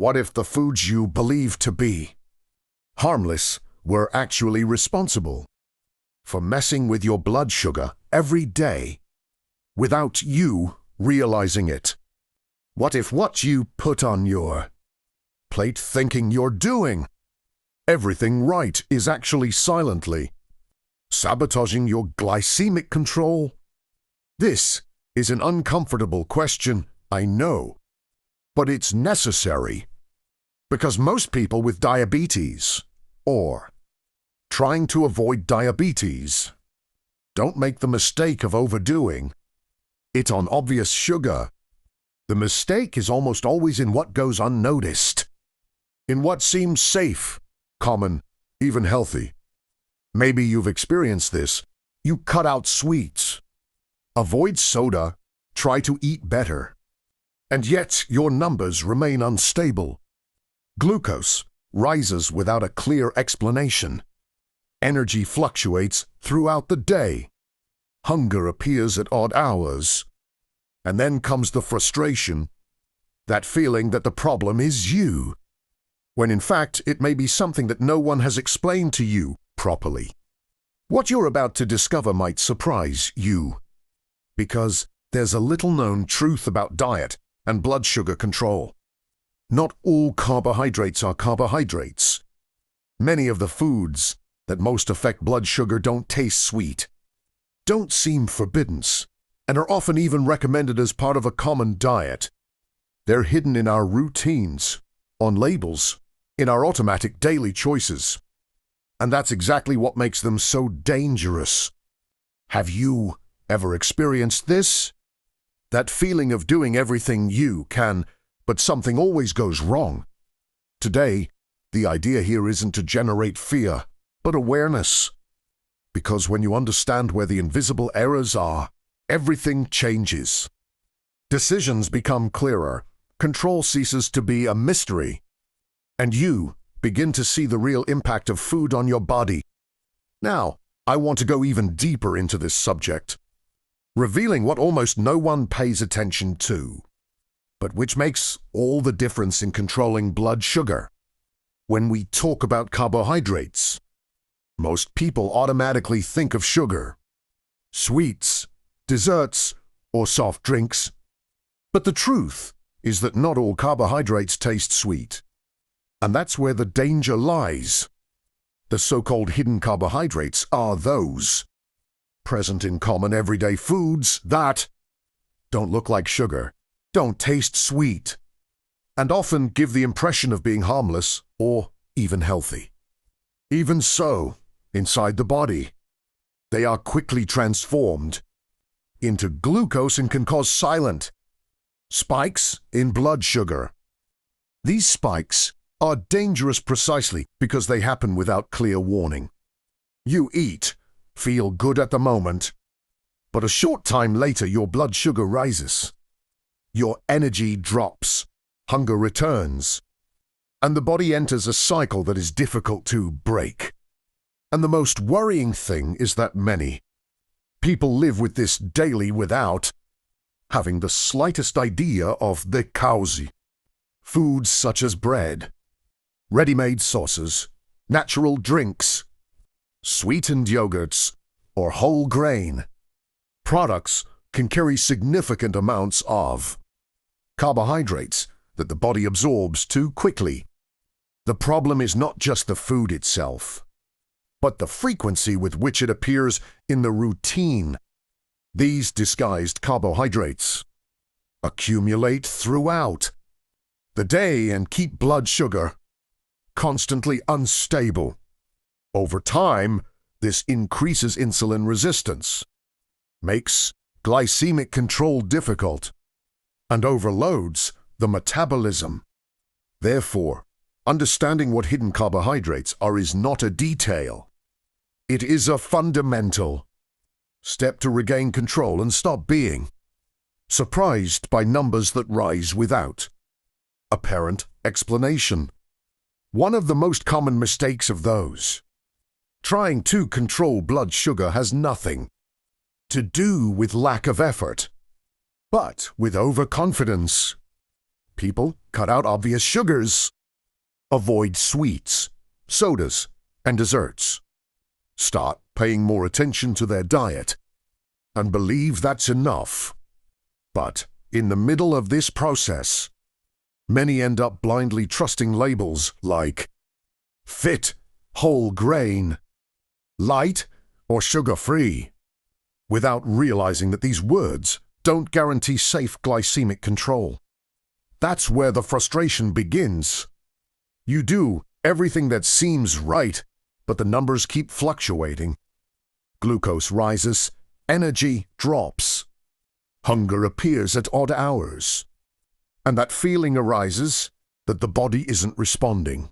What if the foods you believe to be harmless were actually responsible for messing with your blood sugar every day without you realizing it? What if what you put on your plate thinking you're doing everything right is actually silently sabotaging your glycemic control? This is an uncomfortable question, I know, but it's necessary because most people with diabetes or trying to avoid diabetes don't make the mistake of overdoing it on obvious sugar. The mistake is almost always in what goes unnoticed, in what seems safe, common, even healthy. Maybe you've experienced this. You cut out sweets, avoid soda, try to eat better, and yet your numbers remain unstable. Glucose rises without a clear explanation. Energy fluctuates throughout the day. Hunger appears at odd hours. And then comes the frustration, that feeling that the problem is you, when in fact it may be something that no one has explained to you properly. What you're about to discover might surprise you, because there's a little-known truth about diet and blood sugar control. Not all carbohydrates are carbohydrates. Many of the foods that most affect blood sugar don't taste sweet, don't seem forbidden, and are often even recommended as part of a common diet. They're hidden in our routines, on labels, in our automatic daily choices. And that's exactly what makes them so dangerous. Have you ever experienced this? That feeling of doing everything you can, but something always goes wrong. Today, the idea here isn't to generate fear, but awareness. Because when you understand where the invisible errors are, everything changes. Decisions become clearer, control ceases to be a mystery, and you begin to see the real impact of food on your body. Now, I want to go even deeper into this subject, revealing what almost no one pays attention to, but which makes all the difference in controlling blood sugar. When we talk about carbohydrates, most people automatically think of sugar, sweets, desserts, or soft drinks. But the truth is that not all carbohydrates taste sweet. And that's where the danger lies. The so-called hidden carbohydrates are those present in common everyday foods that don't look like sugar, don't taste sweet, and often give the impression of being harmless or even healthy. Even so, inside the body, they are quickly transformed into glucose and can cause silent spikes in blood sugar. These spikes are dangerous precisely because they happen without clear warning. You eat, feel good at the moment, but a short time later your blood sugar rises. Your energy drops, hunger returns, and the body enters a cycle that is difficult to break. And the most worrying thing is that many people live with this daily without having the slightest idea of the cause. Foods such as bread, ready-made sauces, natural drinks, sweetened yogurts, or whole grain products can carry significant amounts of carbohydrates that the body absorbs too quickly. The problem is not just the food itself, but the frequency with which it appears in the routine. These disguised carbohydrates accumulate throughout the day and keep blood sugar constantly unstable. Over time, this increases insulin resistance, makes glycemic control difficult, and overloads the metabolism. Therefore, understanding what hidden carbohydrates are is not a detail. It is a fundamental step to regain control and stop being surprised by numbers that rise without apparent explanation. One of the most common mistakes of those trying to control blood sugar has nothing to do with lack of effort, but with overconfidence. People cut out obvious sugars. Avoid sweets, sodas, and desserts. Start paying more attention to their diet and believe that's enough. But in the middle of this process, many end up blindly trusting labels like fit, whole grain, light, or sugar-free, without realizing that these words don't guarantee safe glycemic control. That's where the frustration begins. You do everything that seems right, but the numbers keep fluctuating. Glucose rises, energy drops. Hunger appears at odd hours. And that feeling arises that the body isn't responding.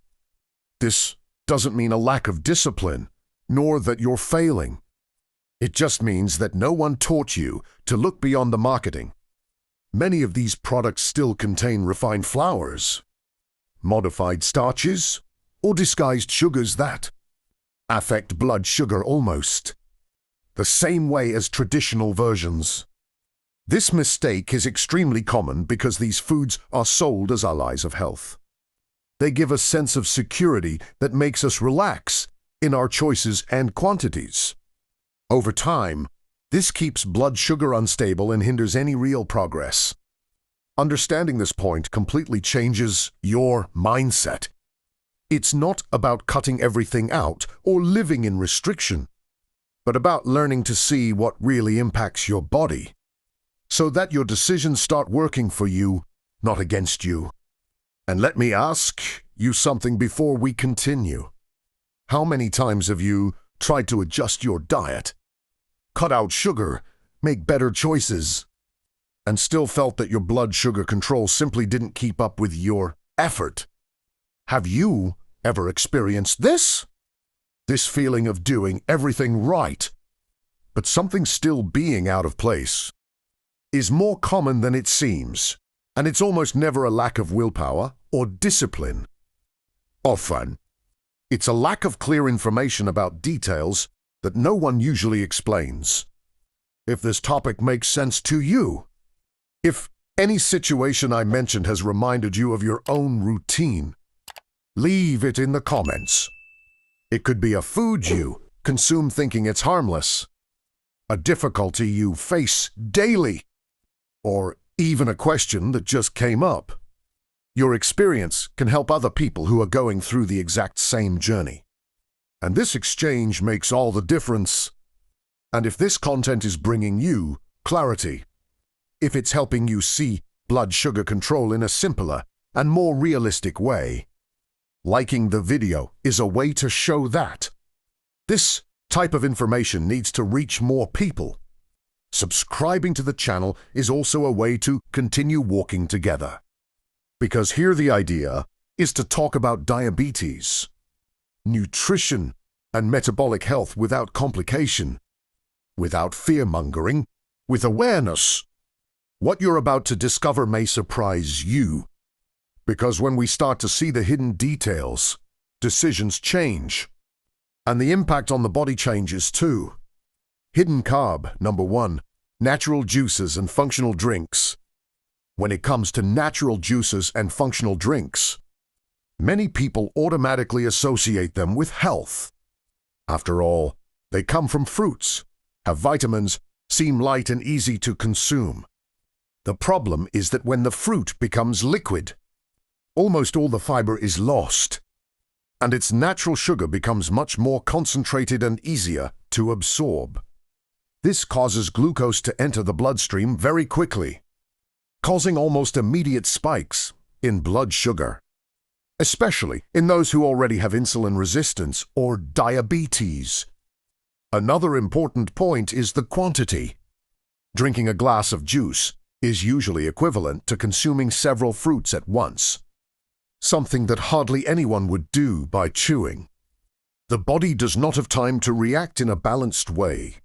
This doesn't mean a lack of discipline, nor that you're failing. It just means that no one taught you to look beyond the marketing. Many of these products still contain refined flours, modified starches, or disguised sugars that affect blood sugar almost the same way as traditional versions. This mistake is extremely common because these foods are sold as allies of health. They give a sense of security that makes us relax in our choices and quantities. Over time, this keeps blood sugar unstable and hinders any real progress. Understanding this point completely changes your mindset. It's not about cutting everything out or living in restriction, but about learning to see what really impacts your body, so that your decisions start working for you, not against you. And let me ask you something before we continue. How many times have you tried to adjust your diet, cut out sugar, make better choices, and still felt that your blood sugar control simply didn't keep up with your effort? Have you ever experienced this? This feeling of doing everything right, but something still being out of place, is more common than it seems, and it's almost never a lack of willpower or discipline. Often, it's a lack of clear information about details that no one usually explains. If this topic makes sense to you, if any situation I mentioned has reminded you of your own routine, leave it in the comments. It could be a food you consume thinking it's harmless, a difficulty you face daily, or even a question that just came up. Your experience can help other people who are going through the exact same journey. And this exchange makes all the difference. And if this content is bringing you clarity, if it's helping you see blood sugar control in a simpler and more realistic way, liking the video is a way to show that. This type of information needs to reach more people. Subscribing to the channel is also a way to continue walking together. Because here the idea is to talk about diabetes, nutrition, and metabolic health without complication, without fear-mongering, with awareness. What you're about to discover may surprise you, because when we start to see the hidden details, decisions change, and the impact on the body changes too. Hidden carb, number 1, natural juices and functional drinks. When it comes to natural juices and functional drinks, many people automatically associate them with health. After all, they come from fruits, have vitamins, seem light and easy to consume. The problem is that when the fruit becomes liquid, almost all the fiber is lost, and its natural sugar becomes much more concentrated and easier to absorb. This causes glucose to enter the bloodstream very quickly, causing almost immediate spikes in blood sugar, especially in those who already have insulin resistance or diabetes. Another important point is the quantity. Drinking a glass of juice is usually equivalent to consuming several fruits at once, something that hardly anyone would do by chewing. The body does not have time to react in a balanced way.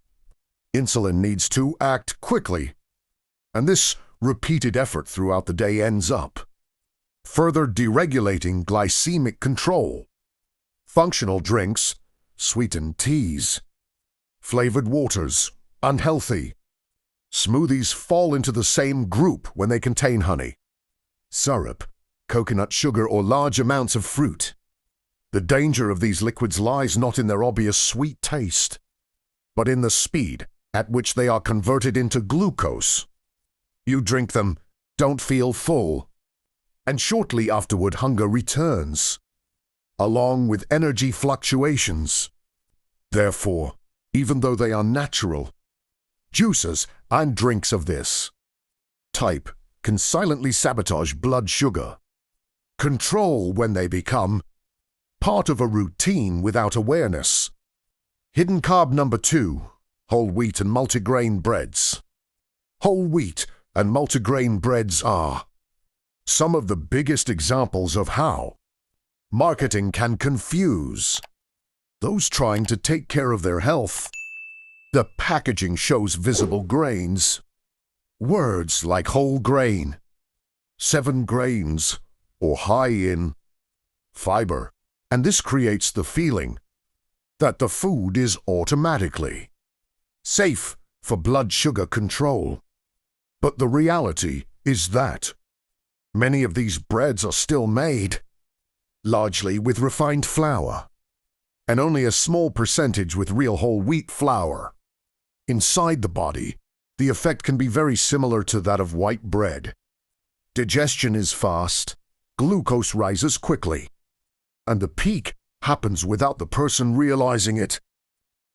Insulin needs to act quickly, and this repeated effort throughout the day ends up further deregulating glycemic control. Functional drinks, sweetened teas, flavored waters, unhealthy. Smoothies fall into the same group when they contain honey. syrup, coconut sugar, or large amounts of fruit. The danger of these liquids lies not in their obvious sweet taste, but in the speed at which they are converted into glucose. You drink them, don't feel full, and shortly afterward hunger returns, along with energy fluctuations. Therefore, even though they are natural, juices and drinks of this type can silently sabotage blood sugar, control when they become part of a routine without awareness. Hidden carb number 2, whole wheat and multigrain breads. Whole wheat and multigrain breads are some of the biggest examples of how marketing can confuse those trying to take care of their health. The packaging shows visible grains, words like whole grain, 7 grains, or high in fiber, and this creates the feeling that the food is automatically safe for blood sugar control. But the reality is that many of these breads are still made largely with refined flour, and only a small percentage with real whole wheat flour. Inside the body, the effect can be very similar to that of white bread. Digestion is fast, glucose rises quickly, and the peak happens without the person realizing it.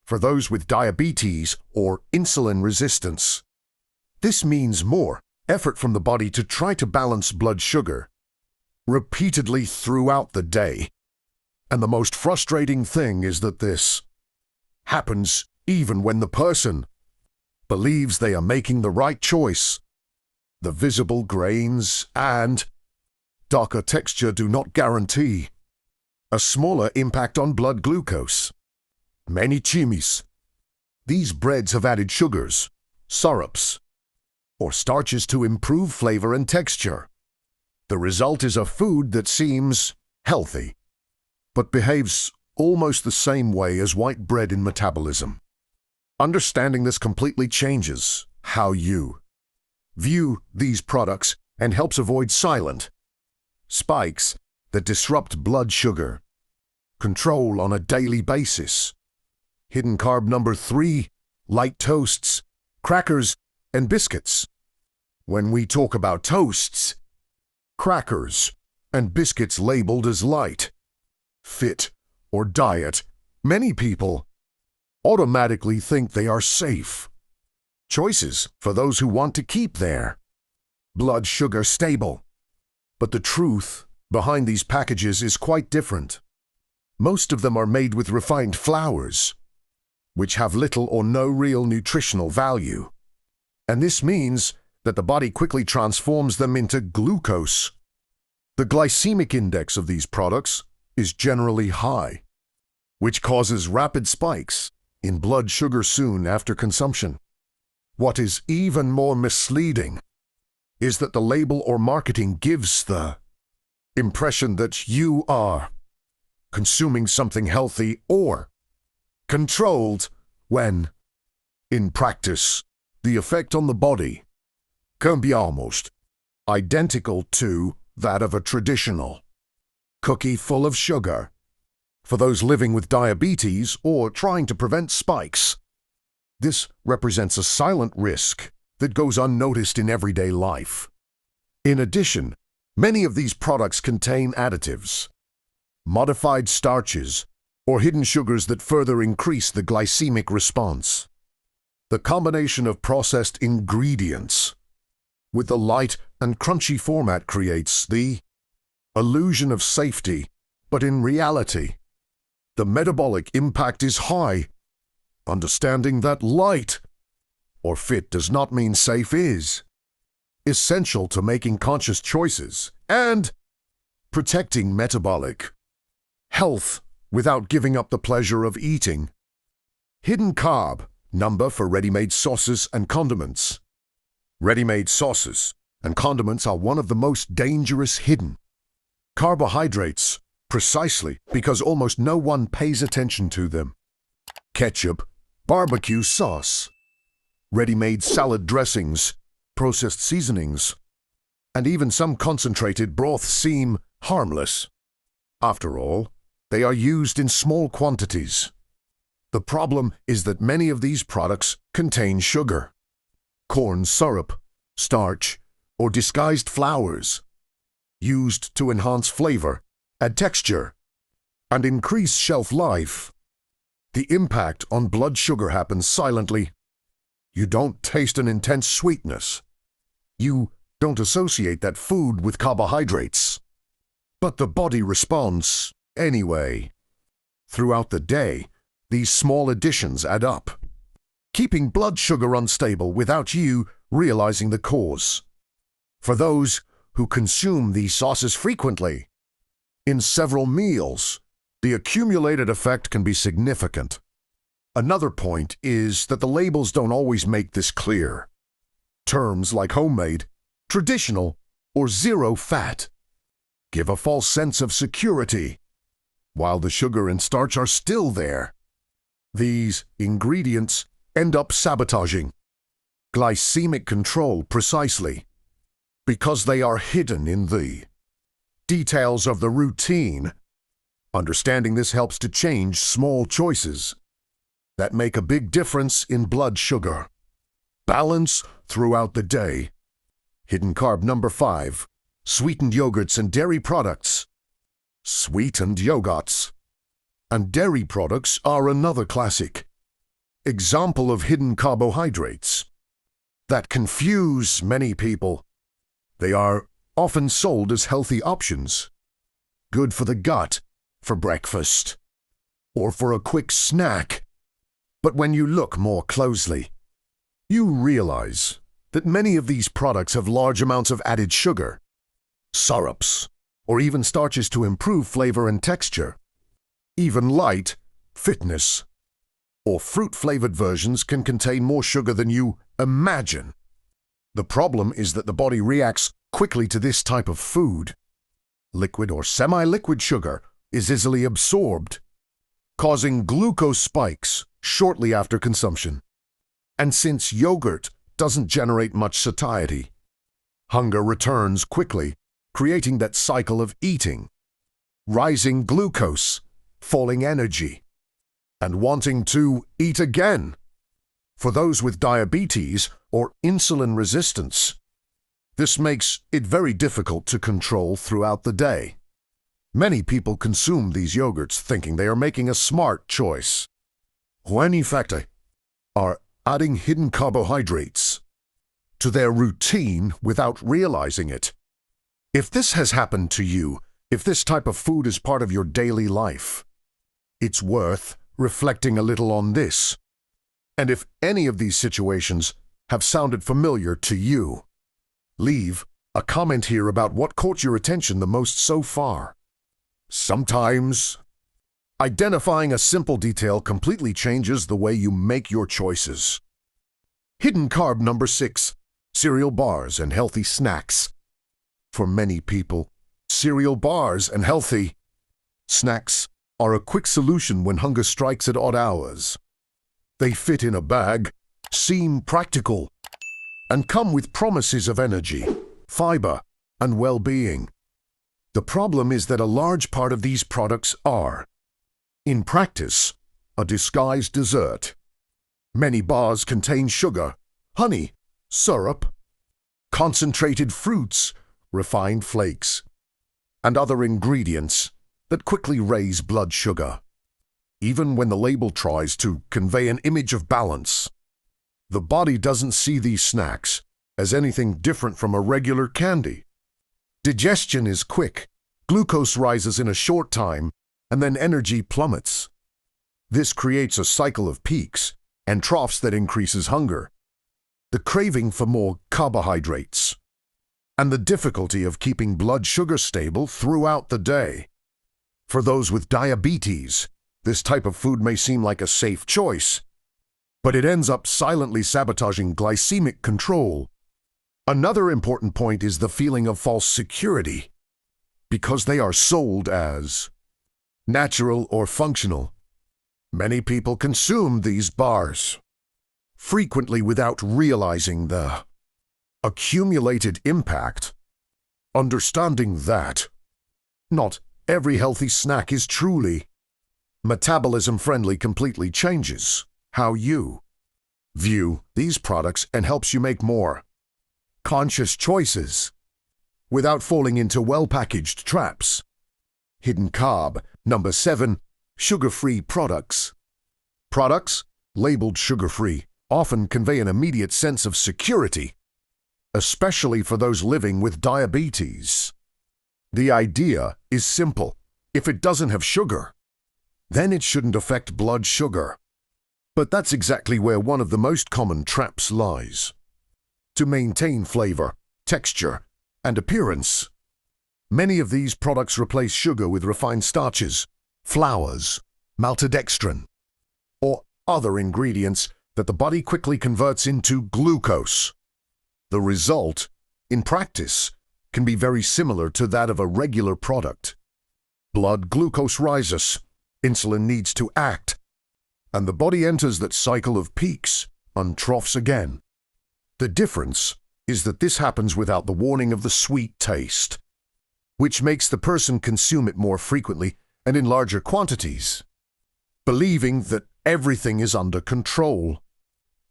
For those with diabetes or insulin resistance, this means more effort from the body to try to balance blood sugar repeatedly throughout the day. And the most frustrating thing is that this happens even when the person believes they are making the right choice. The visible grains and darker texture do not guarantee a smaller impact on blood glucose. Many chimis. These breads have added sugars, syrups, or starches to improve flavor and texture. The result is a food that seems healthy, but behaves almost the same way as white bread in metabolism. Understanding this completely changes how you view these products and helps avoid silent spikes that disrupt blood sugar control on a daily basis. Hidden carb number 3, light toasts, crackers, and biscuits. When we talk about toasts, crackers, and biscuits labeled as light, fit, or diet, many people automatically think they are safe choices for those who want to keep their blood sugar stable. But the truth behind these packages is quite different. Most of them are made with refined flours, which have little or no real nutritional value. And this means that the body quickly transforms them into glucose. The glycemic index of these products is generally high, which causes rapid spikes in blood sugar soon after consumption. What is even more misleading is that the label or marketing gives the impression that you are consuming something healthy or controlled, when, in practice, the effect on the body can be almost identical to that of a traditional cookie full of sugar. For those living with diabetes or trying to prevent spikes, this represents a silent risk that goes unnoticed in everyday life. In addition, many of these products contain additives, modified starches, or hidden sugars that further increase the glycemic response. The combination of processed ingredients with the light and crunchy format creates the illusion of safety, but in reality, the metabolic impact is high. Understanding that light or fit does not mean safe is essential to making conscious choices and protecting metabolic health without giving up the pleasure of eating. Hidden carb number for ready-made sauces and condiments. Ready-made sauces and condiments are one of the most dangerous hidden carbohydrates, precisely because almost no one pays attention to them. Ketchup, barbecue sauce, ready-made salad dressings, processed seasonings, and even some concentrated broths seem harmless. After all, they are used in small quantities. The problem is that many of these products contain sugar, corn syrup, starch, or disguised flours, used to enhance flavor, add texture, and increase shelf life. The impact on blood sugar happens silently. You don't taste an intense sweetness. You don't associate that food with carbohydrates. But the body responds anyway. Throughout the day, these small additions add up, keeping blood sugar unstable without you realizing the cause. For those who consume these sauces frequently, in several meals, the accumulated effect can be significant. Another point is that the labels don't always make this clear. Terms like homemade, traditional, or zero fat give a false sense of security, while the sugar and starch are still there. These ingredients end up sabotaging glycemic control precisely because they are hidden in the details of the routine. Understanding this helps to change small choices that make a big difference in blood sugar. Balance throughout the day. Hidden carb number 5, sweetened yogurts and dairy products. Sweetened yogurts and dairy products are another classic example of hidden carbohydrates that confuse many people. They are often sold as healthy options, good for the gut, for breakfast, or for a quick snack. But when you look more closely, you realize that many of these products have large amounts of added sugar, syrups, or even starches to improve flavor and texture. Even light, fitness, or fruit-flavored versions can contain more sugar than you imagine. The problem is that the body reacts quickly to this type of food. Liquid or semi-liquid sugar is easily absorbed, causing glucose spikes shortly after consumption. And since yogurt doesn't generate much satiety, hunger returns quickly, creating that cycle of eating, rising glucose, falling energy, and wanting to eat again. For those with diabetes or insulin resistance, this makes it very difficult to control throughout the day. Many people consume these yogurts thinking they are making a smart choice, when in fact they are adding hidden carbohydrates to their routine without realizing it. If this has happened to you, if this type of food is part of your daily life, it's worth reflecting a little on this. And if any of these situations have sounded familiar to you, leave a comment here about what caught your attention the most so far. Sometimes, identifying a simple detail completely changes the way you make your choices. Hidden carb number 6, cereal bars and healthy snacks. For many people, cereal bars and healthy snacks are a quick solution when hunger strikes at odd hours. They fit in a bag, seem practical, and come with promises of energy, fiber, and well-being. The problem is that a large part of these products are, in practice, a disguised dessert. Many bars contain sugar, honey, syrup, concentrated fruits, refined flakes, and other ingredients that quickly raise blood sugar. Even when the label tries to convey an image of balance, the body doesn't see these snacks as anything different from a regular candy. Digestion is quick, glucose rises in a short time, and then energy plummets. This creates a cycle of peaks and troughs that increases hunger, the craving for more carbohydrates, and the difficulty of keeping blood sugar stable throughout the day. For those with diabetes, this type of food may seem like a safe choice, but it ends up silently sabotaging glycemic control. Another important point is the feeling of false security. Because they are sold as natural or functional, many people consume these bars, frequently without realizing the accumulated impact Understanding that not every healthy snack is truly metabolism-friendly completely changes how you view these products and helps you make more conscious choices without falling into well-packaged traps. Hidden carb. Number 7. Sugar-free products. Products labeled sugar-free often convey an immediate sense of security, especially for those living with diabetes. The idea is simple. If it doesn't have sugar, then it shouldn't affect blood sugar. But that's exactly where one of the most common traps lies. To maintain flavor, texture, and appearance, many of these products replace sugar with refined starches, flours, maltodextrin, or other ingredients that the body quickly converts into glucose. The result, in practice, can be very similar to that of a regular product. Blood glucose rises, insulin needs to act, and the body enters that cycle of peaks and troughs again. The difference is that this happens without the warning of the sweet taste, which makes the person consume it more frequently and in larger quantities, believing that everything is under control.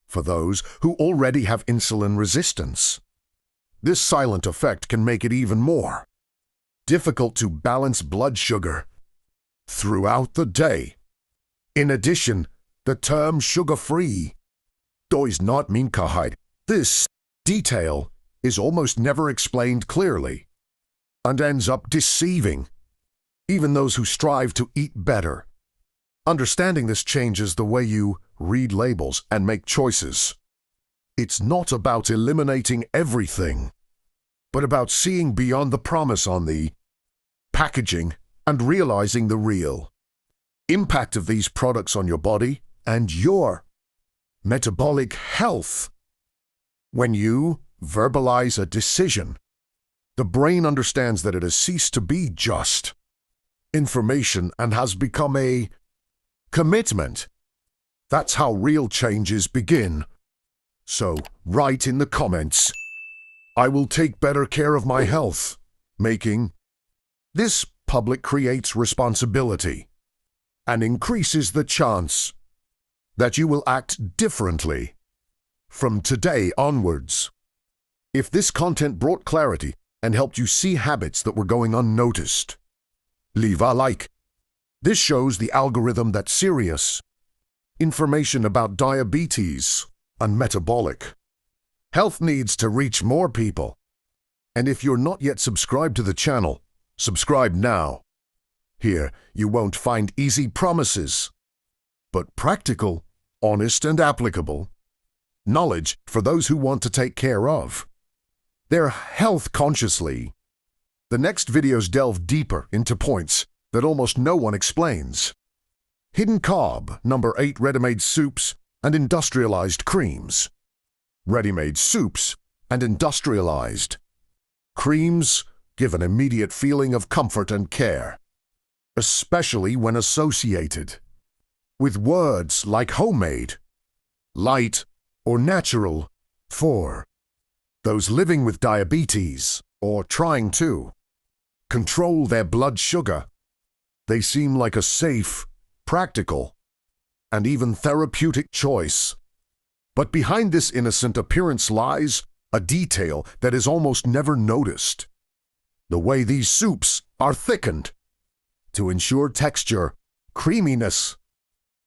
For those who already have insulin resistance, this silent effect can make it even more difficult to balance blood sugar throughout the day. In addition, the term sugar-free does not mean carbohydrate. This detail is almost never explained clearly and ends up deceiving even those who strive to eat better. Understanding this changes the way you read labels and make choices. It's not about eliminating everything, but about seeing beyond the promise on the packaging and realizing the real impact of these products on your body and your metabolic health. When you verbalize a decision, the brain understands that it has ceased to be just information and has become a commitment. That's how real changes begin. So, write in the comments, "I will take better care of my health," making this public creates responsibility and increases the chance that you will act differently from today onwards. If this content brought clarity and helped you see habits that were going unnoticed, leave a like. This shows the algorithm that serious information about diabetes and metabolic health needs to reach more people. And if you're not yet subscribed to the channel, subscribe now. Here, you won't find easy promises, but practical, honest, and applicable knowledge for those who want to take care of their health consciously. The next videos delve deeper into points that almost no one explains. Hidden carb. Number 8. Ready-made soups and industrialized creams. Ready-made soups and industrialized creams give an immediate feeling of comfort and care, especially when associated with words like homemade, light, or natural. For those living with diabetes or trying to control their blood sugar, they seem like a safe, practical, and even therapeutic choice. But behind this innocent appearance lies a detail that is almost never noticed. The way these soups are thickened to ensure texture, creaminess,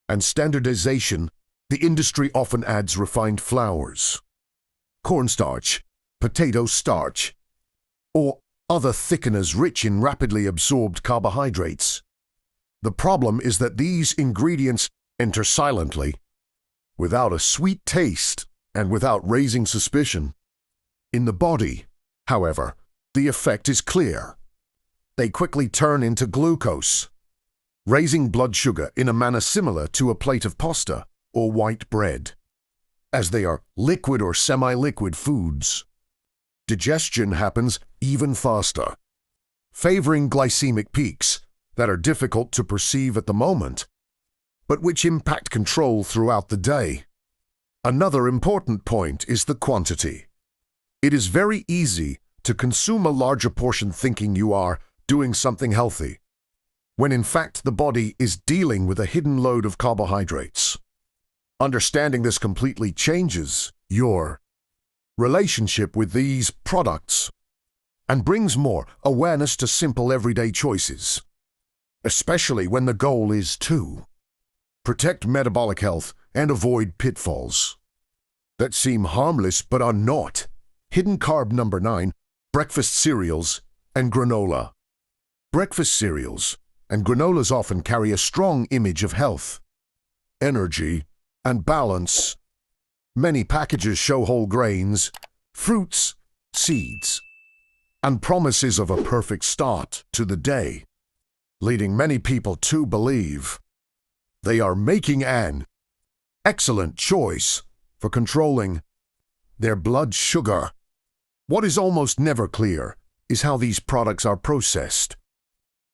and standardization. The industry often adds refined flours, cornstarch, potato starch, or other thickeners rich in rapidly absorbed carbohydrates. The problem is that these ingredients enter silently, without a sweet taste and without raising suspicion. In the body, however, the effect is clear. They quickly turn into glucose, raising blood sugar in a manner similar to a plate of pasta or white bread. As they are liquid or semi-liquid foods, digestion happens even faster, favoring glycemic peaks that are difficult to perceive at the moment, but which impact control throughout the day. Another important point is the quantity. It is very easy to consume a larger portion thinking you are doing something healthy, when in fact the body is dealing with a hidden load of carbohydrates. Understanding this completely changes your relationship with these products and brings more awareness to simple everyday choices, especially when the goal is to protect metabolic health and avoid pitfalls that seem harmless but are not. Hidden carb number 9, breakfast cereals and granola. Breakfast cereals and granolas often carry a strong image of health, energy, and balance. Many packages show whole grains, fruits, seeds, and promises of a perfect start to the day, leading many people to believe they are making an excellent choice for controlling their blood sugar. What is almost never clear is how these products are processed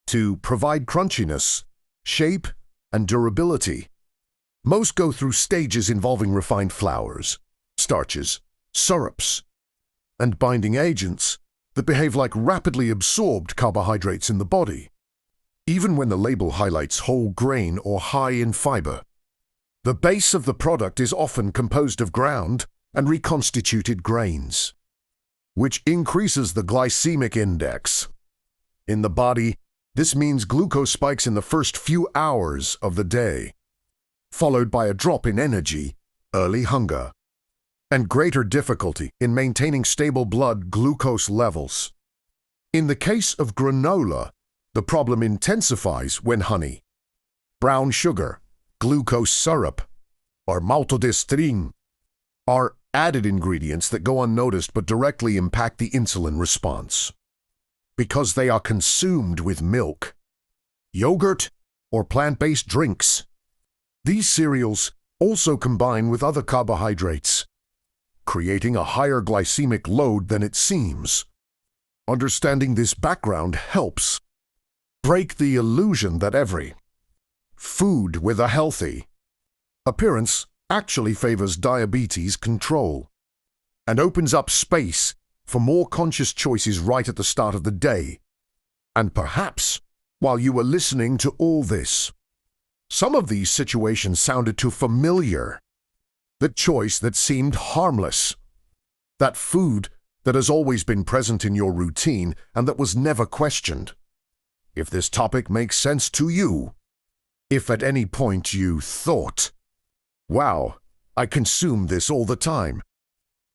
to provide crunchiness, shape, and durability. Most go through stages involving refined flours, starches, syrups, and binding agents that behave like rapidly absorbed carbohydrates in the body. Even when the label highlights whole grain or high in fiber, the base of the product is often composed of ground and reconstituted grains, which increases the glycemic index. In the body, this means glucose spikes in the first few hours of the day, followed by a drop in energy, early hunger, and greater difficulty in maintaining stable blood glucose levels. In the case of granola, the problem intensifies when honey, brown sugar, glucose syrup, or maltodextrin are added ingredients that go unnoticed but directly impact the insulin response. Because they are consumed with milk, yogurt, or plant-based drinks, these cereals also combine with other carbohydrates, creating a higher glycemic load than it seems. Understanding this background helps break the illusion that every food with a healthy appearance actually favors diabetes control and opens up space for more conscious choices right at the start of the day. And perhaps, while you were listening to all this, some of these situations sounded too familiar. The choice that seemed harmless, that food that has always been present in your routine and that was never questioned. If this topic makes sense to you, if at any point you thought, wow, I consume this all the time,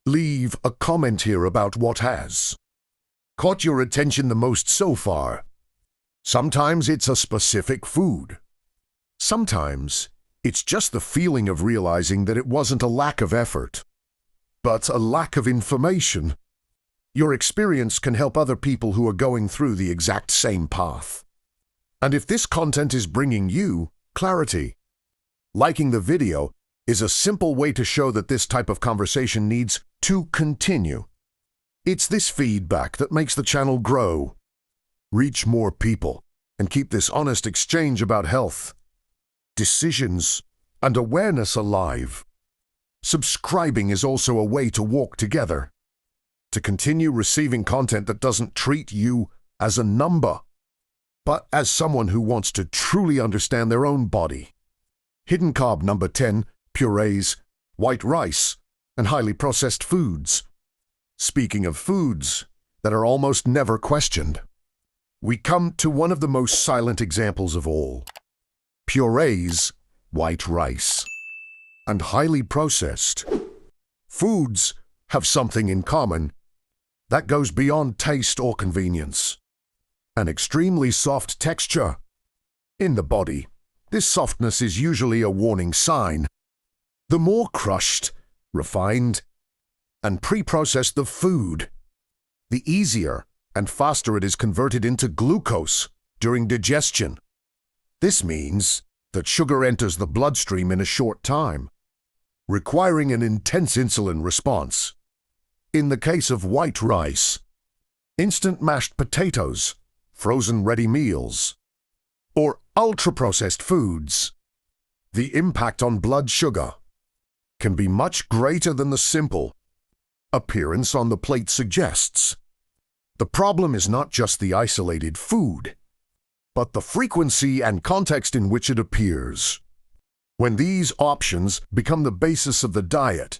leave a comment here about what has caught your attention the most so far. Sometimes it's a specific food. Sometimes it's just the feeling of realizing that it wasn't a lack of effort, but a lack of information. Your experience can help other people who are going through the exact same path. And if this content is bringing you clarity, liking the video is a simple way to show that this type of conversation needs to continue. It's this feedback that makes the channel grow, reach more people, and keep this honest exchange about health, decisions, and awareness alive. Subscribing is also a way to walk together, to continue receiving content that doesn't treat you as a number, but as someone who wants to truly understand their own body. Hidden carb number 10, purees, white rice, and highly processed foods. Speaking of foods that are almost never questioned, we come to one of the most silent examples of all. Purees, white rice, and highly processed foods have something in common that goes beyond taste or convenience. An extremely soft texture. In the body, this softness is usually a warning sign. The more crushed, refined, and pre-processed the food, the easier and faster it is converted into glucose during digestion. This means that sugar enters the bloodstream in a short time, requiring an intense insulin response. In the case of white rice, instant mashed potatoes, frozen ready meals, or ultra-processed foods, the impact on blood sugar can be much greater than the simple appearance on the plate suggests. The problem is not just the isolated food, but the frequency and context in which it appears. When these options become the basis of the diet,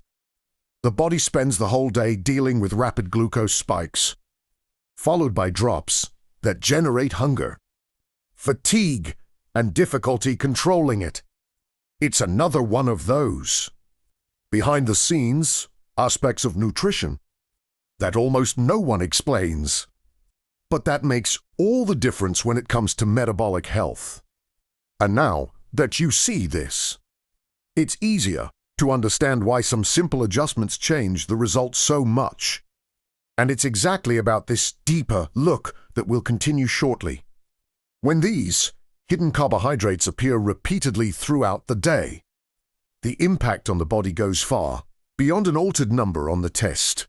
the body spends the whole day dealing with rapid glucose spikes, followed by drops that generate hunger, fatigue, and difficulty controlling it. It's another one of those behind-the-scenes aspects of nutrition that almost no one explains, but that makes all the difference when it comes to metabolic health. And now that you see this, it's easier to understand why some simple adjustments change the results so much. And it's exactly about this deeper look that will continue shortly. When these hidden carbohydrates appear repeatedly throughout the day, the impact on the body goes far beyond an altered number on the test.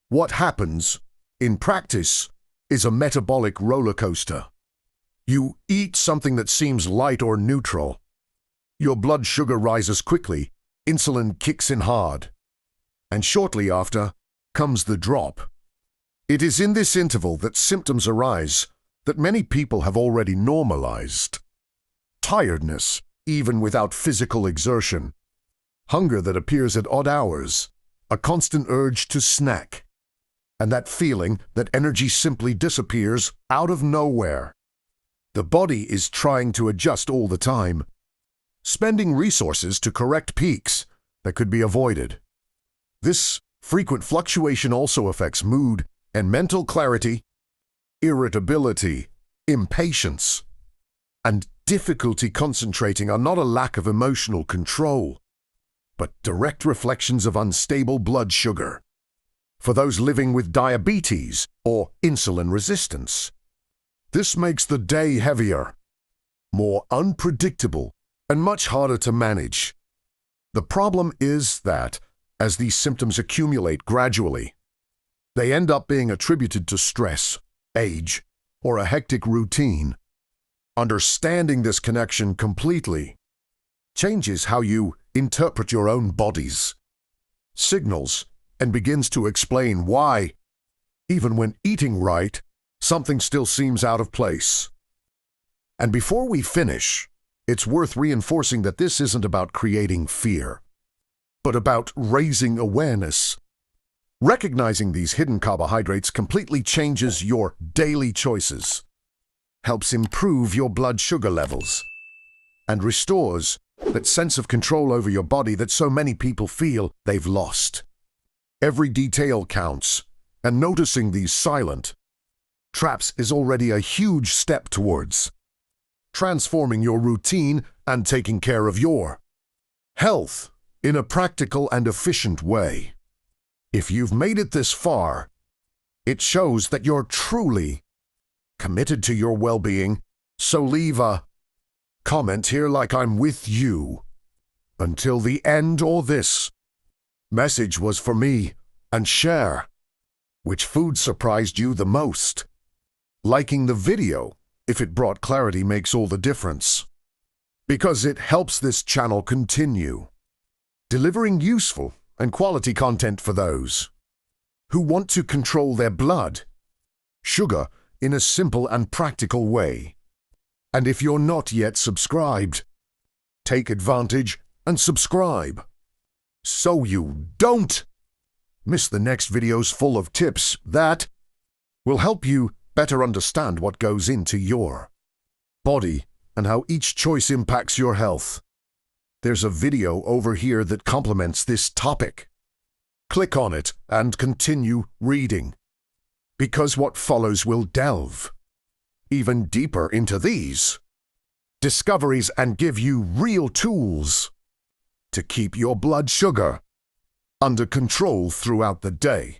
What happens, in practice, is a metabolic roller coaster. You eat something that seems light or neutral. Your blood sugar rises quickly, insulin kicks in hard, and shortly after comes the drop. It is in this interval that symptoms arise that many people have already normalized. Tiredness, even without physical exertion. Hunger that appears at odd hours. A constant urge to snack. And that feeling that energy simply disappears out of nowhere. The body is trying to adjust all the time, spending resources to correct peaks that could be avoided. This frequent fluctuation also affects mood and mental clarity, irritability, impatience, and difficulty concentrating are not a lack of emotional control, but direct reflections of unstable blood sugar. For those living with diabetes or insulin resistance, this makes the day heavier, more unpredictable, and much harder to manage. The problem is that, as these symptoms accumulate gradually, they end up being attributed to stress, age, or a hectic routine. Understanding this connection completely changes how you interpret your own body's signals and begins to explain why, even when eating right, something still seems out of place. And before we finish, it's worth reinforcing that this isn't about creating fear, but about raising awareness. Recognizing these hidden carbohydrates completely changes your daily choices, helps improve your blood sugar levels, and restores that sense of control over your body that so many people feel they've lost. Every detail counts, and noticing these silent traps is already a huge step towards transforming your routine and taking care of your health in a practical and efficient way. If you've made it this far, it shows that you're truly committed to your well-being, so leave a comment here like I'm with you until the end, or this message was for me, and share which food surprised you the most. Liking the video, if it brought clarity, makes all the difference, because it helps this channel continue delivering useful and quality content for those who want to control their blood sugar in a simple and practical way. And if you're not yet subscribed, take advantage and subscribe so you don't miss the next videos full of tips that will help you better understand what goes into your body and how each choice impacts your health. There's a video over here that complements this topic. Click on it and continue reading, because what follows will delve even deeper into these discoveries and give you real tools to keep your blood sugar under control throughout the day.